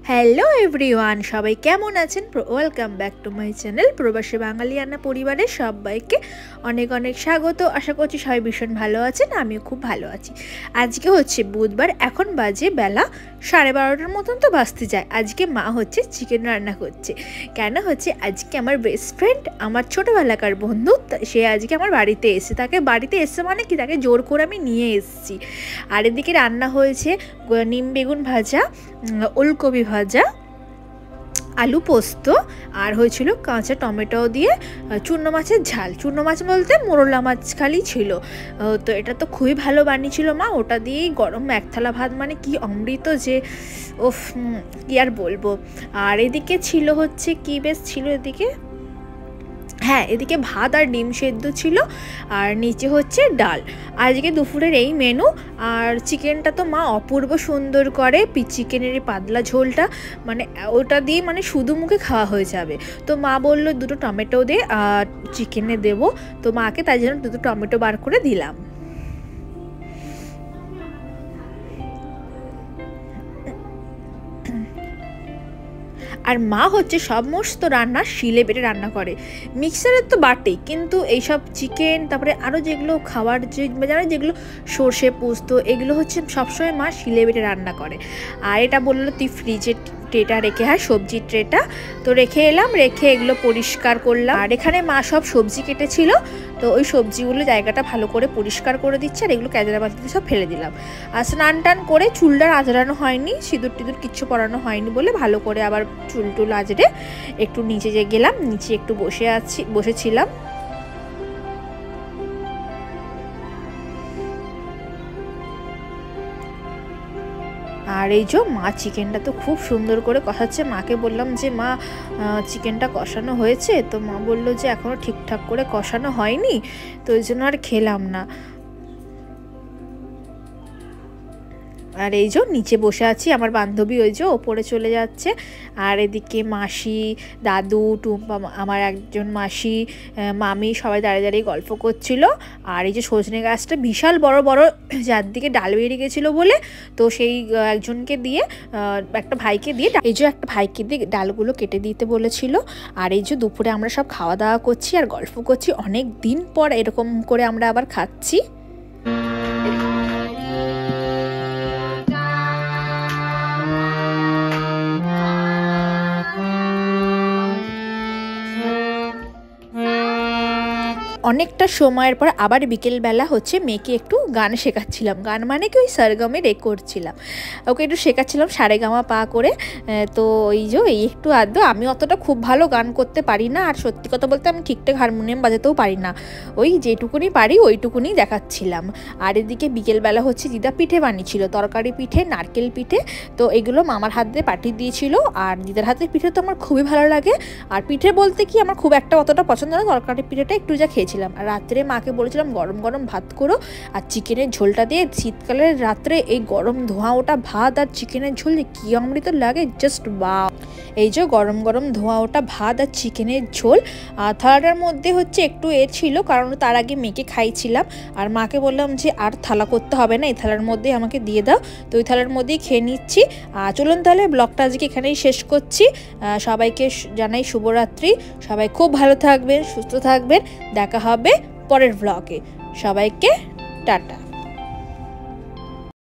Hello everyone, সবাই কেমন আছেন? Welcome back to my channel প্রবাসী বাঙালিয়ানা পরিবারের সবাইকে অনেক অনেক স্বাগত। আশা করছি সবাই ভীষণ ভালো আছেন, আমিও খুব ভালো আছি। আজকে হচ্ছে বুধবার, এখন বাজে বেলা 12:30 মতন তো বাজতে যায়। আজকে মা হচ্ছে চিকেন রান্না করছে। কেন হচ্ছে, আজকে আমার বেস্ট ফ্রেন্ড, আমার ছোটোবেলাকার বন্ধু, সে আজকে আমার বাড়িতে এসে, তাকে বাড়িতে এসে মানে কি, তাকে জোর করে আমি নিয়ে এসেছি। আর এদিকে রান্না হয়েছে নিম বেগুন ভাজা, ওলকপি ভাজা, আলু পোস্ত, আর হয়েছিল কাঁচা টমেটো দিয়ে চূর্ণ মাছের ঝাল। চূর্ণ মাছ বলতে মোরলা মাছ খালি ছিল। তো এটা তো খুবই ভালো বানিয়েছিল মা। ওটা দিয়েই গরম এক থালা ভাত, মানে কি অমৃত যে, ওফ, কি আর বলবো। আর এদিকে ছিল হচ্ছে কি বেশ ছিল এদিকে, হ্যাঁ, এদিকে ভাত আর ডিম সেদ্ধ ছিল, আর নিচে হচ্ছে ডাল। আজকে দুপুরের এই মেনু। আর চিকেনটা তো মা অপূর্ব সুন্দর করে, চিকেনের এই পাতলা ঝোলটা, মানে ওটা দিয়ে মানে শুধু মুখে খাওয়া হয়ে যাবে। তো মা বললো দুটো টমেটো দিয়ে চিকেনে দেবো, তো মাকে তাই জন্য দুটো টমেটো বার করে দিলাম। আর মা হচ্ছে সমস্ত রান্না শিলে বেটে রান্না করে, মিক্সারের তো বাটেই, কিন্তু এইসব চিকেন, তারপরে আরও যেগুলো খাবার যেগুলো সর্ষে পোস্ত, এগুলো হচ্ছে সবসময় মা শিলে বেটে রান্না করে। আর এটা বললো তুই ফ্রিজে ট্রেটা রেখে, হ্যাঁ সবজির ট্রেটা তো রেখে এলাম, রেখে এগুলো পরিষ্কার করলাম। আর এখানে মা সব সবজি কেটেছিল, তো ওই সবজিগুলো জায়গাটা ভালো করে পরিষ্কার করে দিচ্ছে, আর এগুলো ক্যাজরা বালতিতে সব ফেলে দিলাম। আর স্নান টান করে চুলটা আঁচড়ানো হয়নি, সিঁদুর টিঁদুর কিচ্ছু পরানো হয়নি বলে ভালো করে আবার চুল টুল আঁচড়ে একটু নিচে গেলাম, নিচে একটু বসেছিলাম। আর এই যে মা চিকেনটা তো খুব সুন্দর করে কষাচ্ছে। মাকে বললাম যে মা, চিকেনটা কষানো হয়েছে? তো মা বললো যে এখনও ঠিকঠাক করে কষানো হয়নি, তো ওই জন্য আর খেলাম না। আর এই যে নিচে বসে আছি, আমার বান্ধবী ওই যে ওপরে চলে যাচ্ছে। আর এদিকে মাসি, দাদু, টুম্পা, আমার একজন মাসি, মামি সবাই দাঁড়িয়ে দাঁড়িয়ে গল্প করছিল। আর এই যে সজনে গাছটা বিশাল বড় বড়, যার দিকে ডাল বেরিয়ে গেছিলো বলে, তো সেই একজনকে দিয়ে, একটা ভাইকে দিয়ে, এই যে একটা ভাইকে দিয়ে ডালগুলো কেটে দিতে বলেছিল। আর এই যে দুপুরে আমরা সব খাওয়া দাওয়া করছি আর গল্প করছি, অনেক দিন পর এরকম করে আমরা আবার খাচ্ছি। অনেকটা সময়ের পর আবার বিকেলবেলা হচ্ছে মেয়েকে একটু গান শেখাচ্ছিলাম। গান মানে কি, ওই সারগামে করছিলাম, ওকে একটু শেখাচ্ছিলাম সারেগামা পা করে। তো ওই যে এই একটু আধটু, আমি অতটা খুব ভালো গান করতে পারি না, আর সত্যি কথা বলতে আমি ঠিকঠাক হারমোনিয়াম বাজাতেও পারি না, ওই যেটুকুনি পারি ওইটুকুনি দেখাচ্ছিলাম। আর এদিকে বিকেলবেলা হচ্ছে দিদা পিঠে বানিয়েছিল, তরকারি পিঠে, নারকেল পিঠে, তো এগুলো মামার হাত দিয়ে পাঠিয়ে দিয়েছিল। আর দিদার হাতের পিঠে তো আমার খুবই ভালো লাগে। আর পিঠে বলতে কি, আমার খুব একটা অতটা পছন্দ না, তরকারি পিঠেটা একটু যা খেয়েছি। আর রাত্রে মাকে বলেছিলাম গরম গরম ভাত করো, আর চিকেনের ঝোলটা দিয়ে, শীতকালের রাত্রে এই গরম ধোঁয়া ওটা ভাত আর চিকেনের ঝোল যে কি অমৃত লাগে, জাস্ট বাও। এই যে গরম গরম ধোঁয়া ওটা ভাত আর চিকেনের ঝোল। আর থালাটার মধ্যে হচ্ছে একটু ছিল, কারণ তার আগে মেয়েকে খাইছিলাম। আর মাকে বললাম যে আর থালা করতে হবে না, এই থালার মধ্যে আমাকে দিয়ে দাও, তো ওই থালার মধ্যেই খেয়ে নিচ্ছি। চলুন তাহলে ব্লগটা আজকে এখানেই শেষ করছি। সবাইকে জানাই শুভরাত্রি, সবাই খুব ভালো থাকবেন, সুস্থ থাকবেন, দেখা হবে পরের ব্লগে। সবাইকে টাটা।